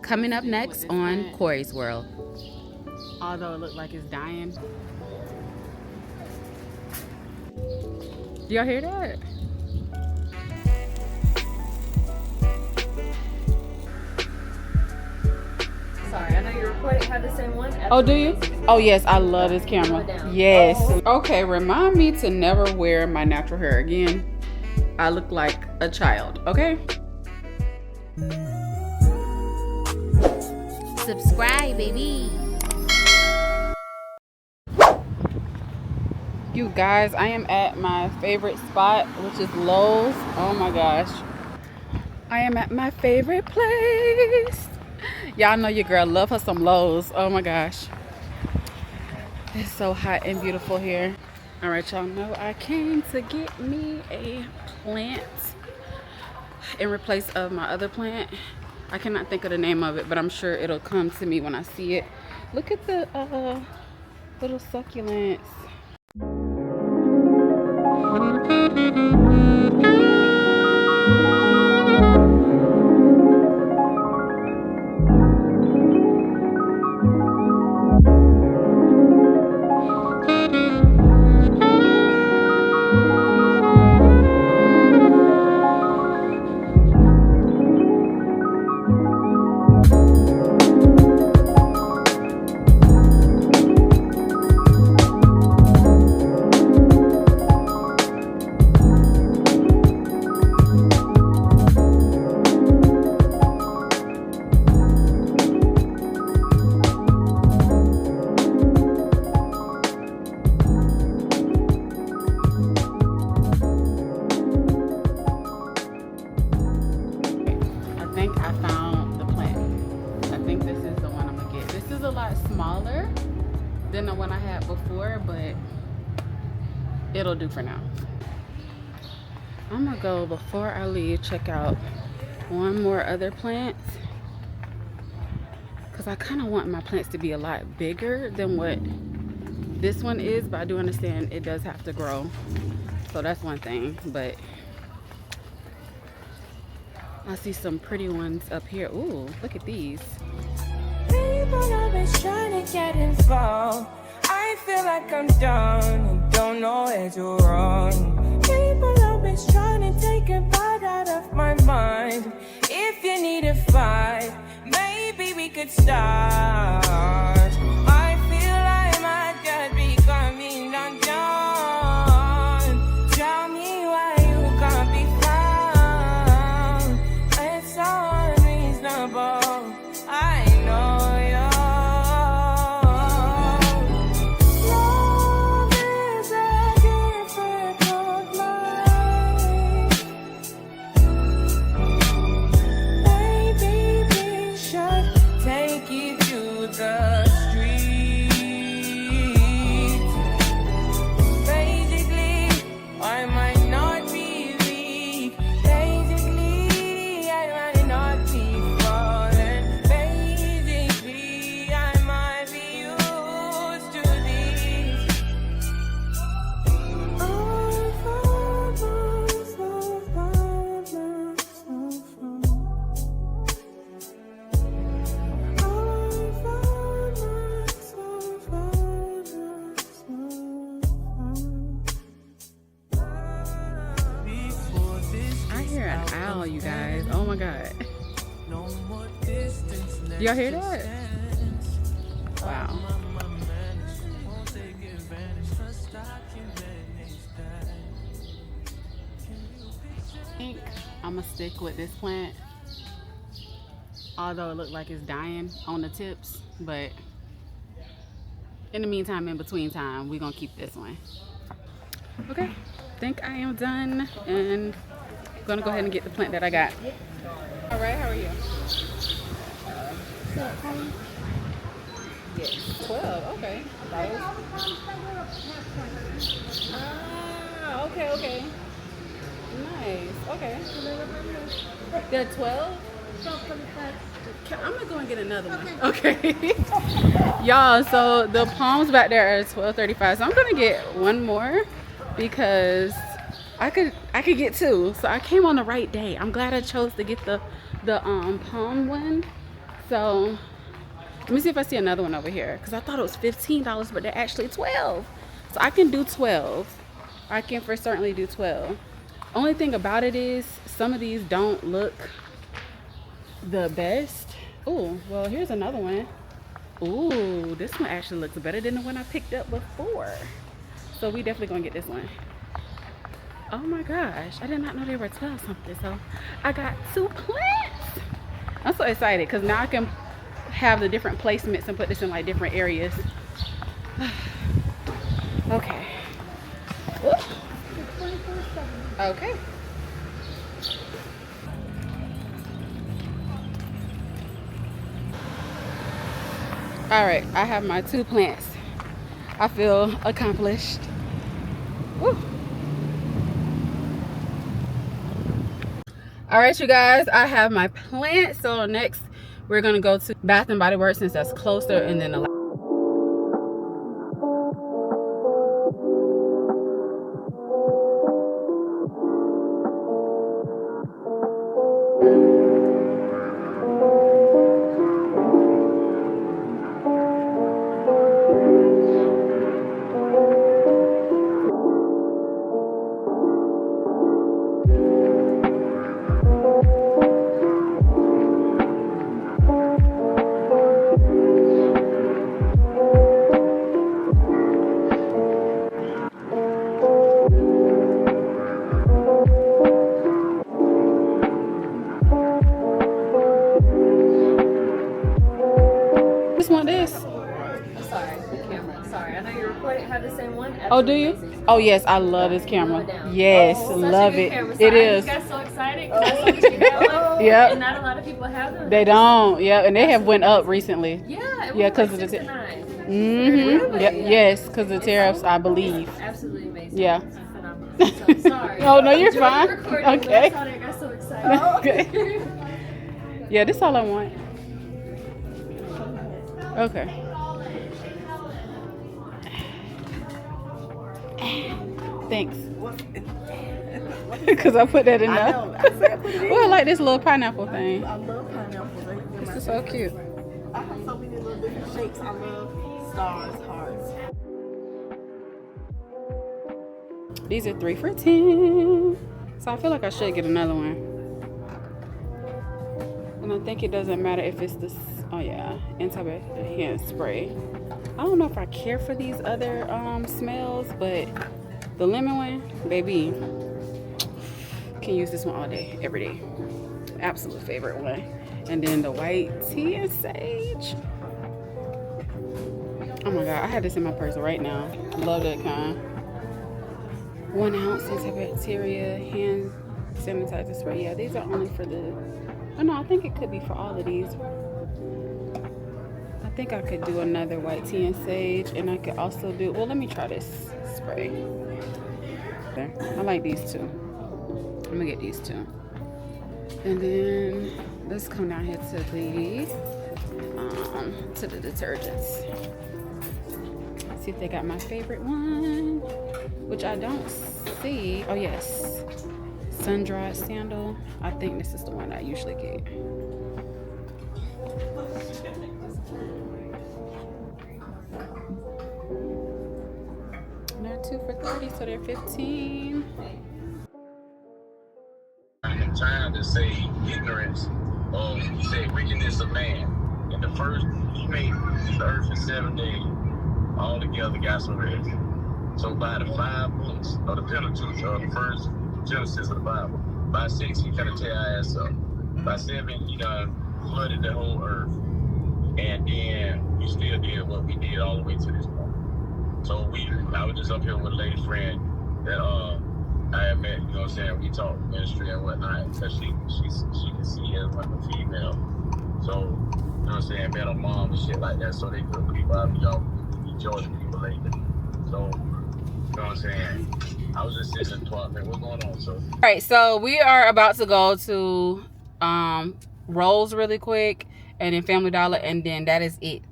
Coming up next on Corey's World. Although it looked like it's dying. Do y'all hear that? Sorry, I know you're recording. Have the same one. Oh, do you? Oh, yes. I love this camera. Yes. Okay, remind me to never wear my natural hair again. I look like a child, okay? Subscribe, baby. You guys, I am at my favorite spot, which is Lowe's. Oh my gosh. I am at my favorite place. Y'all know your girl love her some Lowe's. Oh my gosh. It's so hot and beautiful here. All right, y'all know I came to get me a plant in replace of my other plant. I cannot think of the name of it, but I'm sure it'll come to me when I see it. Look at the little succulents. Than the one I had before, but it'll do for now. I'm gonna go, before I leave, check out one more other plant, because I kind of want my plants to be a lot bigger than what this one is, but I do understand it does have to grow, so that's one thing. But I see some pretty ones up here. Ooh, look at these. People always trying to get involved. I feel like I'm done and don't know where to run. People always trying to take a bite out of my mind. If you need a fight, maybe we could start. I feel I might just be coming undone. Tell me why you can't be found. It's so unreasonable. I know you're. Love is a difficult life. Maybe we should take you to the streets. Basically, I might not be weak. Basically, I might not be fallen. Basically, I might be used to this. I found myself, I hear an owl, you guys. Oh my god. Do y'all hear that? Wow. I think I'm gonna stick with this plant, although it looked like it's dying on the tips, but in the meantime, in between time, we're gonna keep this one. Okay, think I am done and gonna go ahead and get the plant that I got. All right, how are you? Yes, 12, okay. Ah, okay. Nice, okay. They're 12? I'm gonna go and get another one. Okay. Y'all, so the palms back there are $12.35. So I'm gonna get one more because I could get two. So I came on the right day. I'm glad I chose to get the palm one So let me see if I see another one over here, because I thought it was $15, but they're actually 12. So I can do 12. I can for certainly do 12. Only thing about it is some of these don't look the best. Oh, well, here's another one. Ooh, this one actually looks better than the one I picked up before. So we definitely gonna get this one. Oh my gosh, I did not know they were 12 something. So I got 2 plants. I'm so excited because now I can have the different placements and put this in like different areas. Okay. Okay. All right, I have my 2 plants. I feel accomplished. Woo. All right, you guys, I have my plants. So next we're gonna go to Bath and Body Works since that's closer, and then the want this. I'm sorry, the camera. Sorry, I know you're recording. Have the same one. Oh, do you? Oh yes, I love this camera. Yes, love it. It is. I just got so excited because I saw that you had one. Yep. And not a lot of people have them. They don't. Yeah, and they have went up recently. Yeah. It Yeah, was because like of the. 6 to 9. Mm-hmm. Yep. Yes, because the tariffs, I believe. Absolutely amazing. Yeah. Phenomenal. So sorry. Oh no, you're Enjoy fine. the recording, but Okay. I saw that I got so excited. Okay. Yeah, this is all I want. Okay. Thanks. Because I put that in there. Well, I like this little pineapple thing. I love pineapples. This is so cute. I have so many little different shapes. I love stars, hearts. These are 3 for $10. So I feel like I should get another one. And I think it doesn't matter if it's this. Oh yeah, introverted hand spray. I don't know if I care for these other smells, but the lemon one, baby, can use this one all day, every day. Absolute favorite one. And then the white tea and sage. Oh my god, I have this in my purse right now. Love that kind. 1 ounce antibacterial hand sanitizer spray. Yeah, these are only for the. Oh no, I think it could be for all of these. I think I could do another white tea and sage, and I could also do. Well, let me try this spray. There. I like these 2. I'm gonna get these 2. And then let's come down here to the detergents. See if they got my favorite one, which I don't see. Oh yes, sun-dried sandal. I think this is the one I usually get. And they're 2 for $30, so they're $15. I'm trying to say ignorance of, say, wickedness of man. And the first, he made the earth in 7 days. All together got some rest. So by the 5 books of the Pentateuch, the first Genesis of the Bible, by 6 he kind of tear our ass up. By 7 he done flooded the whole earth, and then we still did what we did all the way to this point. So I was just up here with a lady friend that I had met. You know what I'm saying? We talked ministry and whatnot because she can see as like a female. So you know what I'm saying? Met her mom and shit like that. So they good people out y'all. Georgia people lately. So, you know what I'm saying? I was just sitting in the apartment. What's going on? So, all right, so we are about to go to Rolls really quick, and then Family Dollar, and then that is it.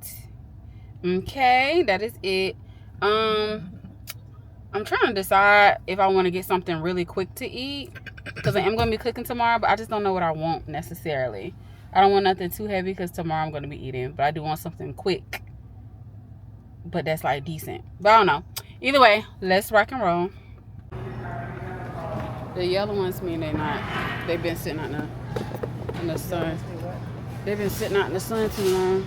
Okay, that is it. I'm trying to decide if I want to get something really quick to eat, because I am going to be cooking tomorrow, but I just don't know what I want necessarily. I don't want nothing too heavy because tomorrow I'm going to be eating. But I do want something quick. But that's like decent. But I don't know. Either way, let's rock and roll. The yellow ones mean they're not. They've been sitting out in the sun. They've been sitting out in the sun too long.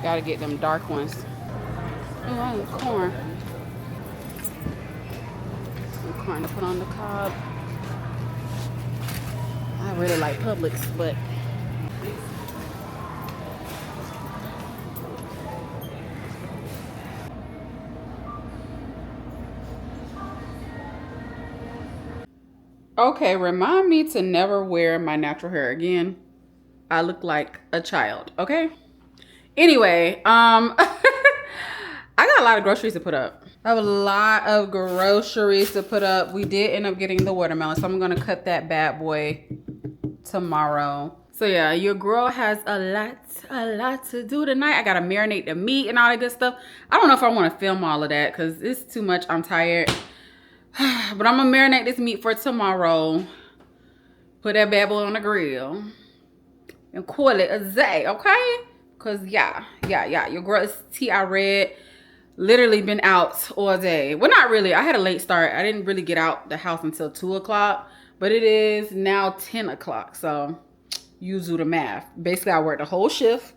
Gotta get them dark ones. Oh, I want corn. Some corn to put on the cob. I really like Publix, but okay, remind me to never wear my natural hair again. I look like a child, okay? Anyway, I got a lot of groceries to put up. I have a lot of groceries to put up. We did end up getting the watermelon, so I'm gonna cut that bad boy tomorrow. So yeah, your girl has a lot to do tonight. I gotta marinate the meat and all that good stuff. I don't know if I want to film all of that because it's too much. I'm tired. But I'm gonna marinate this meat for tomorrow. Put that bad boy on the grill and call it a day, okay? Cause yeah, your girl is T.I. Red. Literally been out all day. Well, not really. I had a late start. I didn't really get out the house until 2 o'clock, but it is now 10 o'clock. So you do the math. Basically, I worked the whole shift.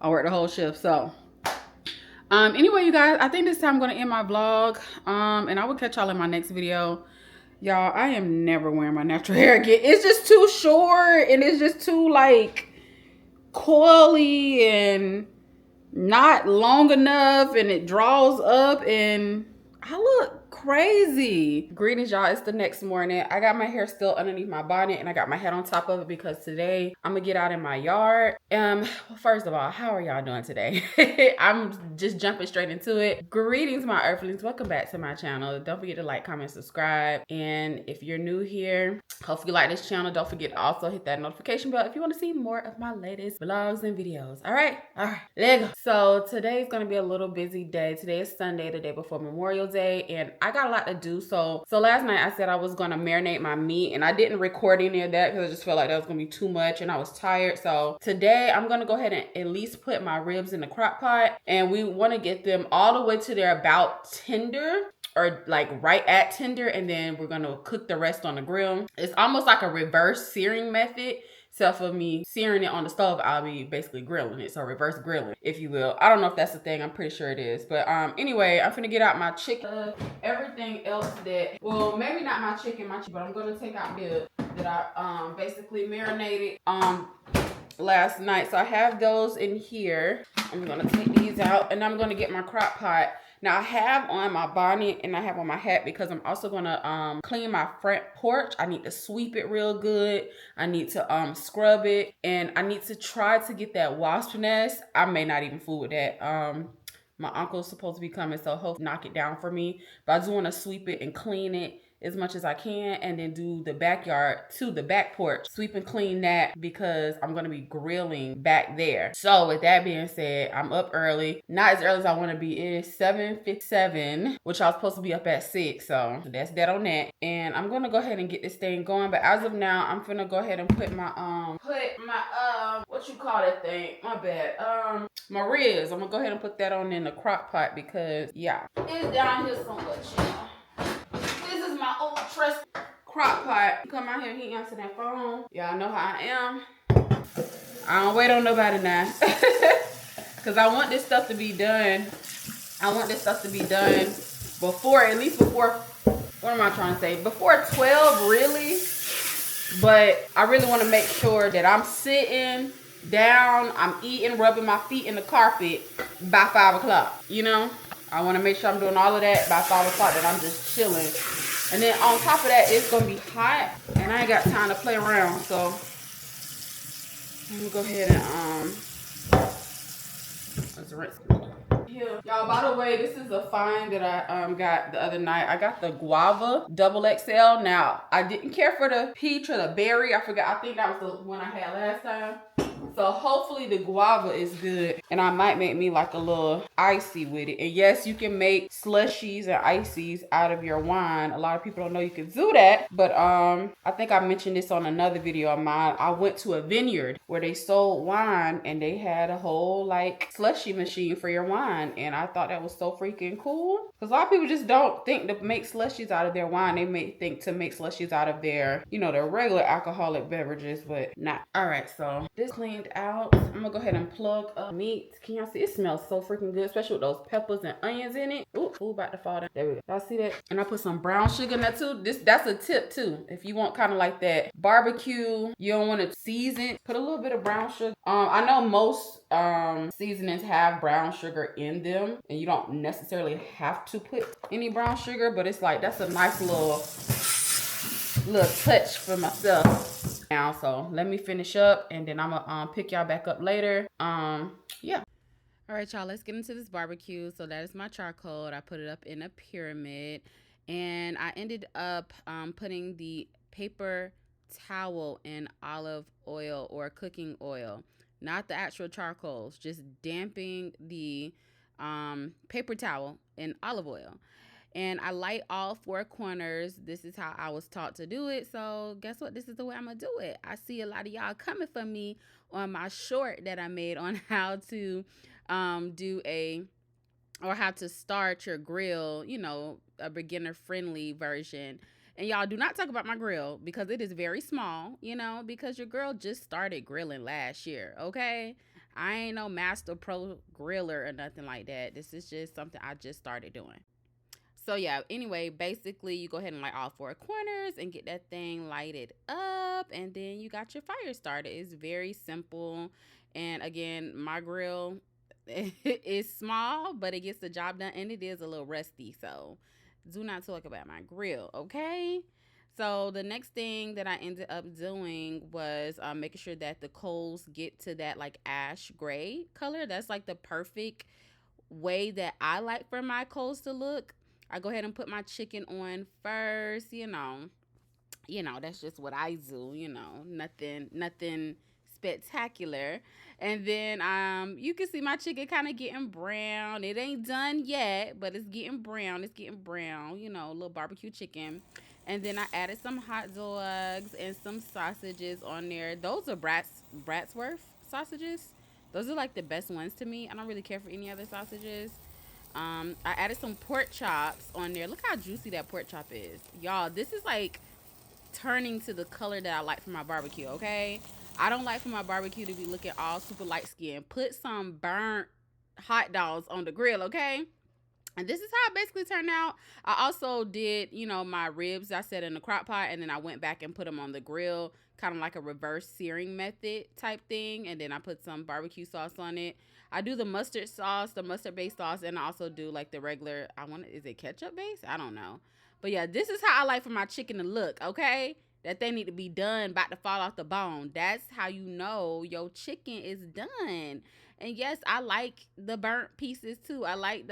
So anyway, you guys, I think this time I'm gonna end my vlog. And I will catch y'all in my next video. Y'all, I am never wearing my natural hair again. It's just too short and it's just too like coily and not long enough, and it draws up and I look crazy. Greetings, y'all. It's the next morning. I got my hair still underneath my bonnet and I got my head on top of it because today I'm gonna get out in my yard. Well, first of all, how are y'all doing today? I'm just jumping straight into it. Greetings, my earthlings. Welcome back to my channel. Don't forget to like, comment, subscribe. And if you're new here, hopefully you like this channel. Don't forget to also hit that notification bell if you want to see more of my latest vlogs and videos. All right, let's go. So today's gonna be a little busy day. Today is Sunday, the day before Memorial Day, and I got a lot to do. So last night I said I was gonna marinate my meat, and I didn't record any of that because I just felt like that was gonna be too much and I was tired. So today I'm gonna go ahead and at least put my ribs in the crock pot, and we want to get them all the way to their about tender, or like right at tender, and then we're gonna cook the rest on the grill. It's almost like a reverse searing method. Except for me searing it on the stove, I'll be basically grilling it. So reverse grilling, if you will. I don't know if that's the thing. I'm pretty sure it is. But anyway, I'm finna get out my chicken. Everything else that, well, maybe not my chicken, but I'm gonna take out the that I basically marinated last night. So I have those in here. I'm gonna take these out and I'm gonna get my crock pot. Now I have on my bonnet and I have on my hat because I'm also gonna clean my front porch. I need to sweep it real good. I need to scrub it, and I need to try to get that wasp nest. I may not even fool with that. My uncle's supposed to be coming, so hope knock it down for me. But I do want to sweep it and clean it as much as I can, and then do the backyard to the back porch, sweep and clean that because I'm gonna be grilling back there. So with that being said, I'm up early, not as early as I want to be. It is 7:57, which I was supposed to be up at 6, so that's that on that. And I'm gonna go ahead and get this thing going, but as of now I'm gonna go ahead and put my what you call that thing, my bad, my ribs. I'm gonna go ahead and put that on in the crock pot because yeah, it's down here so much, y'all. My old trusty crock pot. Come out here, he answer that phone. Y'all know how I am. I don't wait on nobody now. Cause I want this stuff to be done. Before, at least before, what am I trying to say? Before 12 really. But I really want to make sure that I'm sitting down, I'm eating, rubbing my feet in the carpet by 5 o'clock, you know? I want to make sure I'm doing all of that by 5 o'clock, that I'm just chilling. And then on top of that, it's gonna be hot and I ain't got time to play around. So let me go ahead and let's rinse here. Y'all, by the way, this is a find that I got the other night. I got the guava double XL. Now I didn't care for the peach or the berry. I forgot. I think that was the one I had last time. So hopefully the guava is good. And I might make me like a little icy with it. And yes, you can make slushies and ices out of your wine. A lot of people don't know you can do that. But I think I mentioned this on another video of mine. I went to a vineyard where they sold wine and they had a whole like slushy machine for your wine. And I thought that was so freaking cool. Because a lot of people just don't think to make slushies out of their wine. They may think to make slushies out of their, you know, their regular alcoholic beverages, but not. All right, so this cleaned out. I'm gonna go ahead and plug up meat. Can y'all see? It smells so freaking good, especially with those peppers and onions in it. Ooh, food about to fall down. There we go. Y'all see that? And I put some brown sugar in that too. That's a tip too. If you want kind of like that barbecue, you don't want to season, put a little bit of brown sugar. I know most seasonings have brown sugar in them, and you don't necessarily have to put any brown sugar, but it's like that's a nice little touch for myself now. So let me finish up and then I'm gonna pick y'all back up later. Yeah. All right, y'all, let's get into this barbecue. So that is my charcoal. I put it up in a pyramid, and I ended up putting the paper towel in olive oil or cooking oil, not the actual charcoals, just damping the paper towel in olive oil. And I light all 4 corners. This is how I was taught to do it. So guess what? This is the way I'm gonna do it. I see a lot of y'all coming for me on my short that I made on how to how to start your grill, you know, a beginner friendly version. And y'all do not talk about my grill because it is very small, you know, because your girl just started grilling last year, okay? I ain't no master pro griller or nothing like that. This is just something I just started doing. So yeah, anyway, basically you go ahead and light all 4 corners and get that thing lighted up, and then you got your fire started. It's very simple. And again, my grill is small, but it gets the job done, and it is a little rusty. So do not talk about my grill, okay? So the next thing that I ended up doing was making sure that the coals get to that like ash gray color. That's like the perfect way that I like for my coals to look. I go ahead and put my chicken on first, you know, that's just what I do, you know, nothing spectacular. And then you can see my chicken kind of getting brown. It ain't done yet, but it's getting brown. You know, a little barbecue chicken. And then I added some hot dogs and some sausages on there. Those are Bratsworth sausages. Those are like the best ones to me. I don't really care for any other sausages. I added some pork chops on there. Look how juicy that pork chop is. Y'all, this is like turning to the color that I like for my barbecue, okay? I don't like for my barbecue to be looking all super light skinned. Put some burnt hot dogs on the grill, okay? And this is how it basically turned out. I also did, you know, my ribs I set in the crock pot, and then I went back and put them on the grill, kind of like a reverse searing method type thing. And then I put some barbecue sauce on it. I do the mustard sauce, the mustard based sauce, and I also do like the regular, is it ketchup based? I don't know. But yeah, this is how I like for my chicken to look, okay? That they need to be done, about to fall off the bone. That's how you know your chicken is done. And yes, I like the burnt pieces too. I like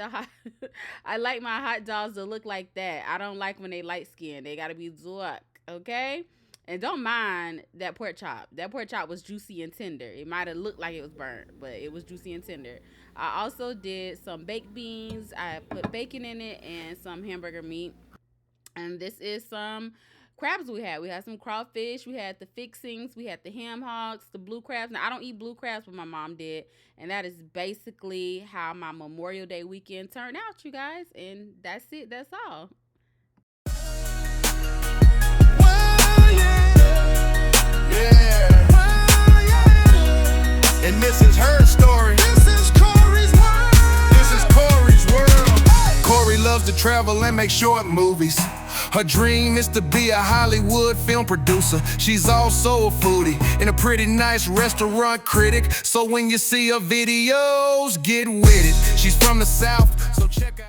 I like my hot dogs to look like that. I don't like when they light skinned. They gotta be dark, okay? And don't mind that pork chop. That pork chop was juicy and tender. It might have looked like it was burnt, but it was juicy and tender. I also did some baked beans. I put bacon in it and some hamburger meat. And this is some crabs we had. We had some crawfish. We had the fixings. We had the ham hocks, the blue crabs. Now, I don't eat blue crabs, but my mom did. And that is basically how my Memorial Day weekend turned out, you guys. And that's it. That's all. And this is her story. This is Corey's world. This is Corey's world. Corey loves to travel and make short movies. Her dream is to be a Hollywood film producer. She's also a foodie and a pretty nice restaurant critic. So when you see her videos, get with it. She's from the South, so check out